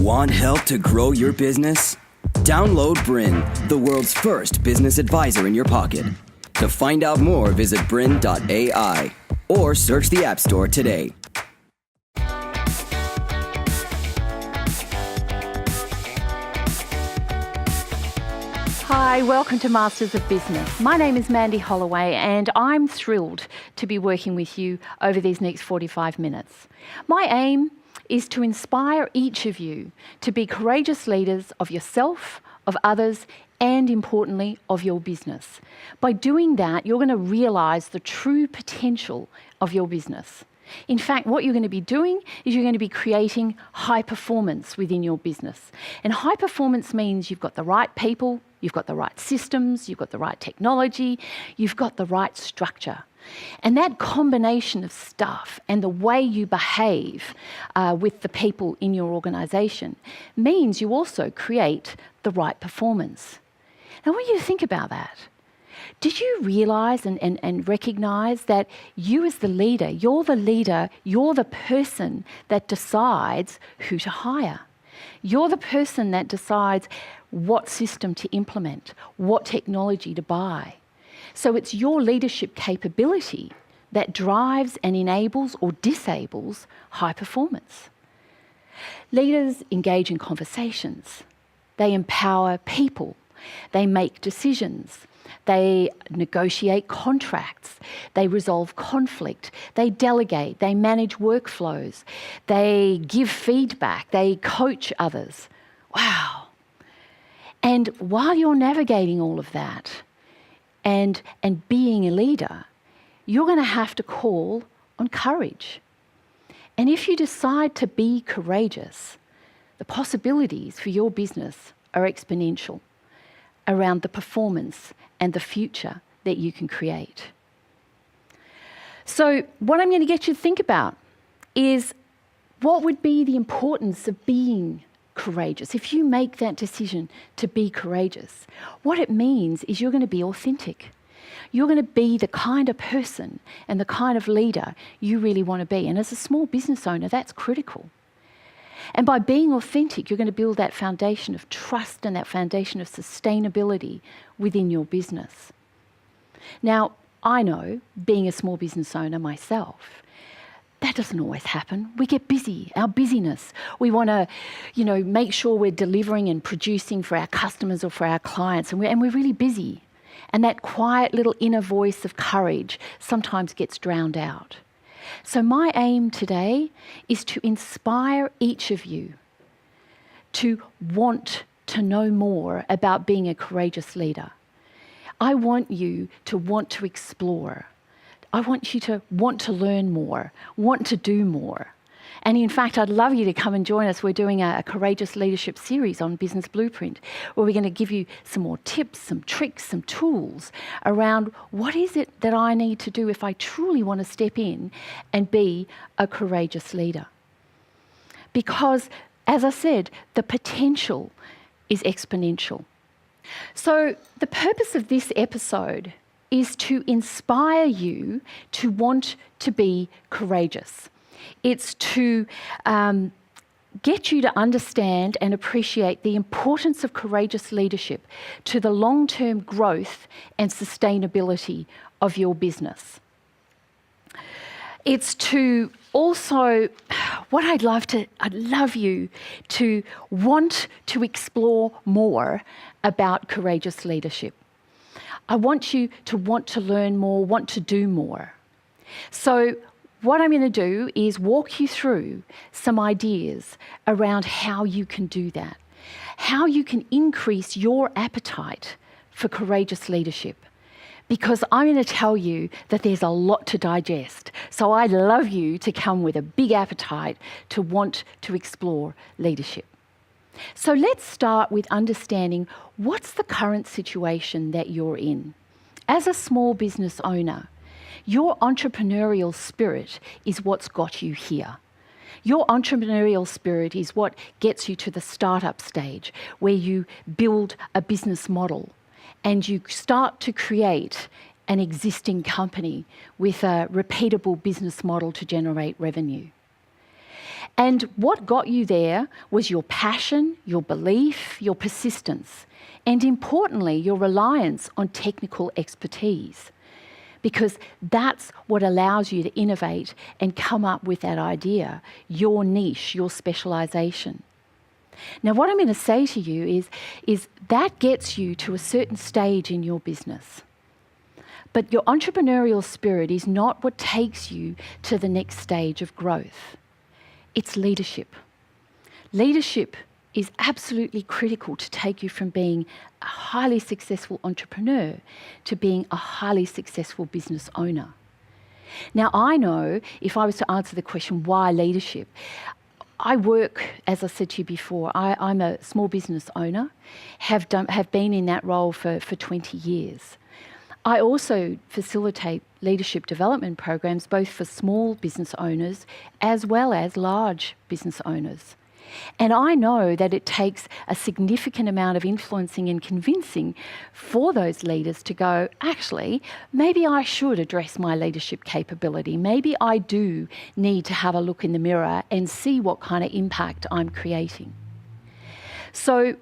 Want help to grow your business? Download BRiN, the world's first business advisor in your pocket. To find out more, visit BRiN.ai or search the App Store today. Hi, welcome to Masters of Business. My name is Mandy Holloway and I'm thrilled to be working with you over these next 45 minutes. My aim is to inspire each of you to be courageous leaders of yourself, of others, and importantly, of your business. By doing that, you're going to realise the true potential of your business. In fact, what you're going to be doing is you're going to be creating high performance within your business. And high performance means you've got the right people, you've got the right systems, you've got the right technology, you've got the right structure. And that combination of stuff and the way you behave with the people in your organisation means you also create the right performance. Now, I want you to think about that. Did you realise and recognise that you as the leader, you're the person that decides who to hire. You're the person that decides what system to implement, what technology to buy. So it's your leadership capability that drives and enables or disables high performance. Leaders engage in conversations. They empower people. They make decisions. They negotiate contracts. They resolve conflict. They delegate. They manage workflows. They give feedback. They coach others. Wow. And while you're navigating all of that and being a leader, you're going to have to call on courage. And if you decide to be courageous, the possibilities for your business are exponential around the performance and the future that you can create. So what I'm going to get you to think about is what would be the importance of being courageous. If you make that decision to be courageous, what it means is you're going to be authentic. You're going to be the kind of person and the kind of leader you really want to be. And as a small business owner, that's critical. And by being authentic, you're going to build that foundation of trust and that foundation of sustainability within your business. Now, I know, being a small business owner myself, that doesn't always happen. We get busy, our busyness. We want to, make sure we're delivering and producing for our customers or for our clients, and we're really busy. And that quiet little inner voice of courage sometimes gets drowned out. So my aim today is to inspire each of you to want to know more about being a courageous leader. I want you to want to explore. I want you to want to learn more, want to do more. And in fact, I'd love you to come and join us. We're doing a courageous leadership series on Business Blueprint, where we're going to give you some more tips, some tricks, some tools around what is it that I need to do if I truly want to step in and be a courageous leader. Because, as I said, the potential is exponential. So the purpose of this episode is to inspire you to want to be courageous. It's to get you to understand and appreciate the importance of courageous leadership to the long-term growth and sustainability of your business. It's to also, I'd love you to want to explore more about courageous leadership. I want you to want to learn more, want to do more. So what I'm going to do is walk you through some ideas around how you can do that, how you can increase your appetite for courageous leadership. Because I'm going to tell you that there's a lot to digest. So I'd love you to come with a big appetite to want to explore leadership. So let's start with understanding what's the current situation that you're in. As a small business owner, your entrepreneurial spirit is what's got you here. Your entrepreneurial spirit is what gets you to the startup stage, where you build a business model and you start to create an existing company with a repeatable business model to generate revenue. And what got you there was your passion, your belief, your persistence, and importantly, your reliance on technical expertise. Because that's what allows you to innovate and come up with that idea, your niche, your specialisation. Now, what I'm going to say to you is that gets you to a certain stage in your business. But your entrepreneurial spirit is not what takes you to the next stage of growth. It's leadership. Leadership is absolutely critical to take you from being a highly successful entrepreneur to being a highly successful business owner. Now, I know if I was to answer the question, why leadership? I work, as I said to you before, I'm a small business owner, have been in that role for 20 years. I also facilitate leadership development programs both for small business owners as well as large business owners. And I know that it takes a significant amount of influencing and convincing for those leaders to go, actually, maybe I should address my leadership capability. Maybe I do need to have a look in the mirror and see what kind of impact I'm creating. So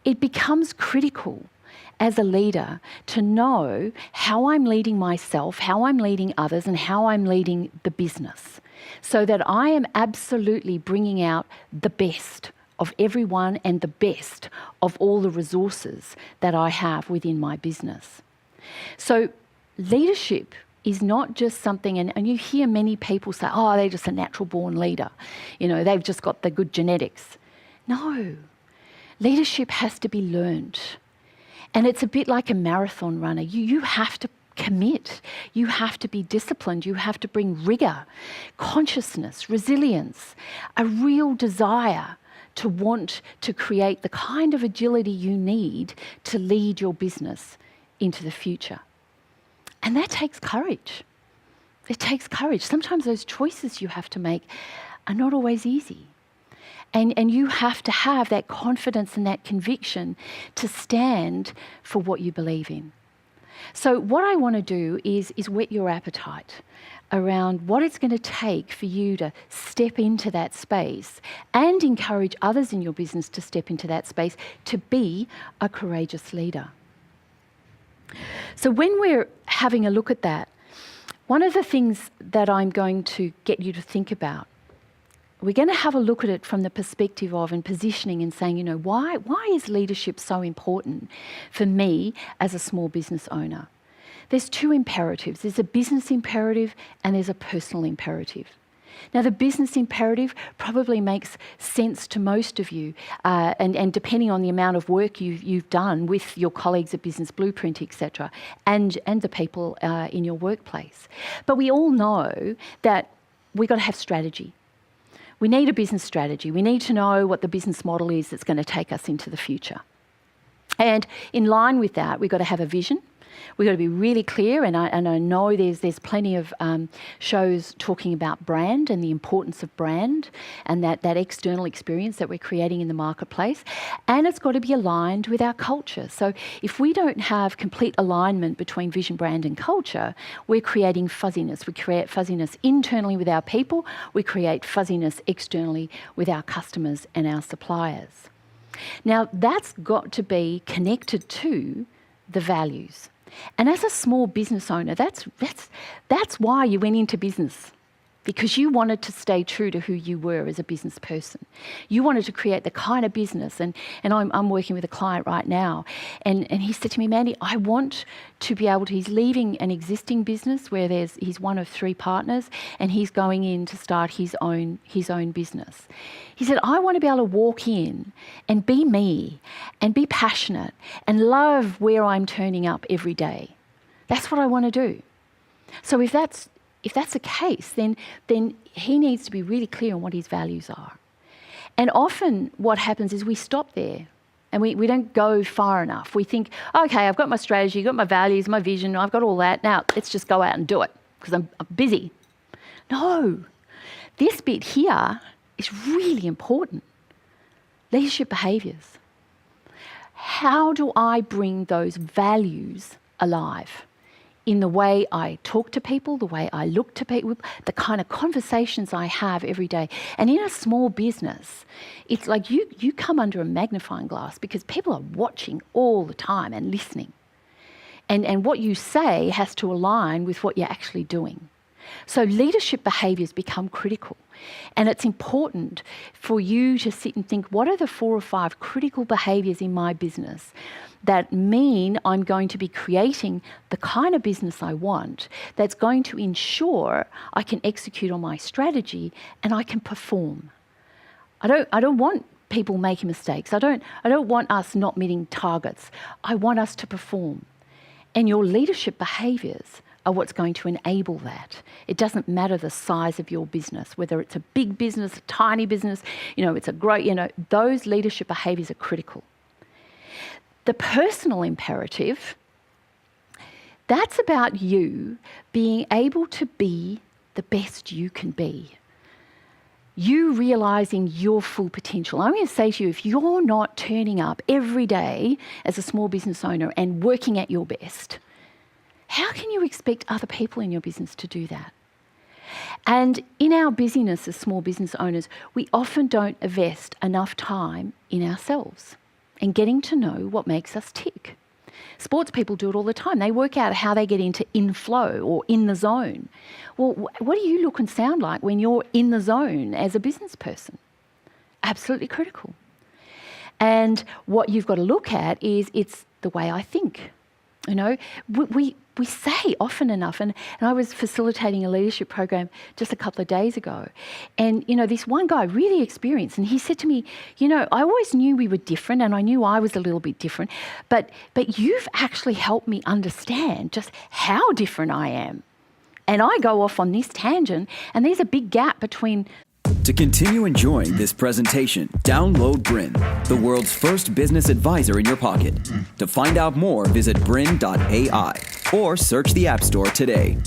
it becomes critical as a leader to know how I'm leading myself, how I'm leading others, and how I'm leading the business, so that I am absolutely bringing out the best of everyone and the best of all the resources that I have within my business. So leadership is not just something, and you hear many people say, oh, they're just a natural born leader. You know, they've just got the good genetics. No, leadership has to be learned. And it's a bit like a marathon runner. You have to commit. You have to be disciplined. You have to bring rigour, consciousness, resilience, a real desire to want to create the kind of agility you need to lead your business into the future. And that takes courage. It takes courage. Sometimes those choices you have to make are not always easy. And you have to have that confidence and that conviction to stand for what you believe in. So what I want to do is whet your appetite around what it's going to take for you to step into that space and encourage others in your business to step into that space to be a courageous leader. So when we're having a look at that, one of the things that I'm going to get you to think about, we're going to have a look at it from the perspective of and positioning and saying, you know, why is leadership so important for me as a small business owner? There's two imperatives. There's a business imperative and there's a personal imperative. Now, the business imperative probably makes sense to most of you, and depending on the amount of work you've done with your colleagues at Business Blueprint, etc., and the people in your workplace. But we all know that we've got to have strategy. We need a business strategy. We need to know what the business model is that's going to take us into the future. And in line with that, we've got to have a vision. We've got to be really clear, and I know there's plenty of shows talking about brand and the importance of brand and that external experience that we're creating in the marketplace. And it's got to be aligned with our culture. So if we don't have complete alignment between vision, brand and culture, we're creating fuzziness. We create fuzziness internally with our people. We create fuzziness externally with our customers and our suppliers. Now, that's got to be connected to the values. And as a small business owner, that's why you went into business, because you wanted to stay true to who you were as a business person. You wanted to create the kind of business, and I'm working with a client right now, and he said to me, Mandy, I want to be able to, he's leaving an existing business where he's one of 3 partners, and he's going in to start his own business. He said, I want to be able to walk in and be me and be passionate and love where I'm turning up every day. That's what I want to do. So if that's the case, then he needs to be really clear on what his values are. And often what happens is we stop there and we don't go far enough. We think, okay, I've got my strategy, I've got my values, my vision, I've got all that. Now let's just go out and do it because I'm busy. No, this bit here is really important. Leadership behaviours. How do I bring those values alive in the way I talk to people, the way I look to people, the kind of conversations I have every day. And in a small business, it's like you come under a magnifying glass because people are watching all the time and listening. And what you say has to align with what you're actually doing. So leadership behaviours become critical. And it's important for you to sit and think, what are the 4 or 5 critical behaviours in my business that mean I'm going to be creating the kind of business I want that's going to ensure I can execute on my strategy and I can perform. I don't want people making mistakes. I don't want us not meeting targets. I want us to perform. And your leadership behaviours are what's going to enable that. It doesn't matter the size of your business, whether it's a big business, a tiny business, it's a great, those leadership behaviours are critical. The personal imperative, that's about you being able to be the best you can be. You realising your full potential. I'm going to say to you, if you're not turning up every day as a small business owner and working at your best, how can you expect other people in your business to do that? And in our busyness as small business owners, we often don't invest enough time in ourselves and getting to know what makes us tick. Sports people do it all the time. They work out how they get into in flow or in the zone. Well, what do you look and sound like when you're in the zone as a business person? Absolutely critical. And what you've got to look at is it's the way I think. We say often enough, and I was facilitating a leadership program just a couple of days ago, and this one guy really experienced, and he said to me, I always knew we were different, and I knew I was a little bit different, but you've actually helped me understand just how different I am. And I go off on this tangent, and there's a big gap between. To continue enjoying this presentation, download BRiN, the world's first business advisor in your pocket. To find out more, visit BRiN.ai or search the App Store today.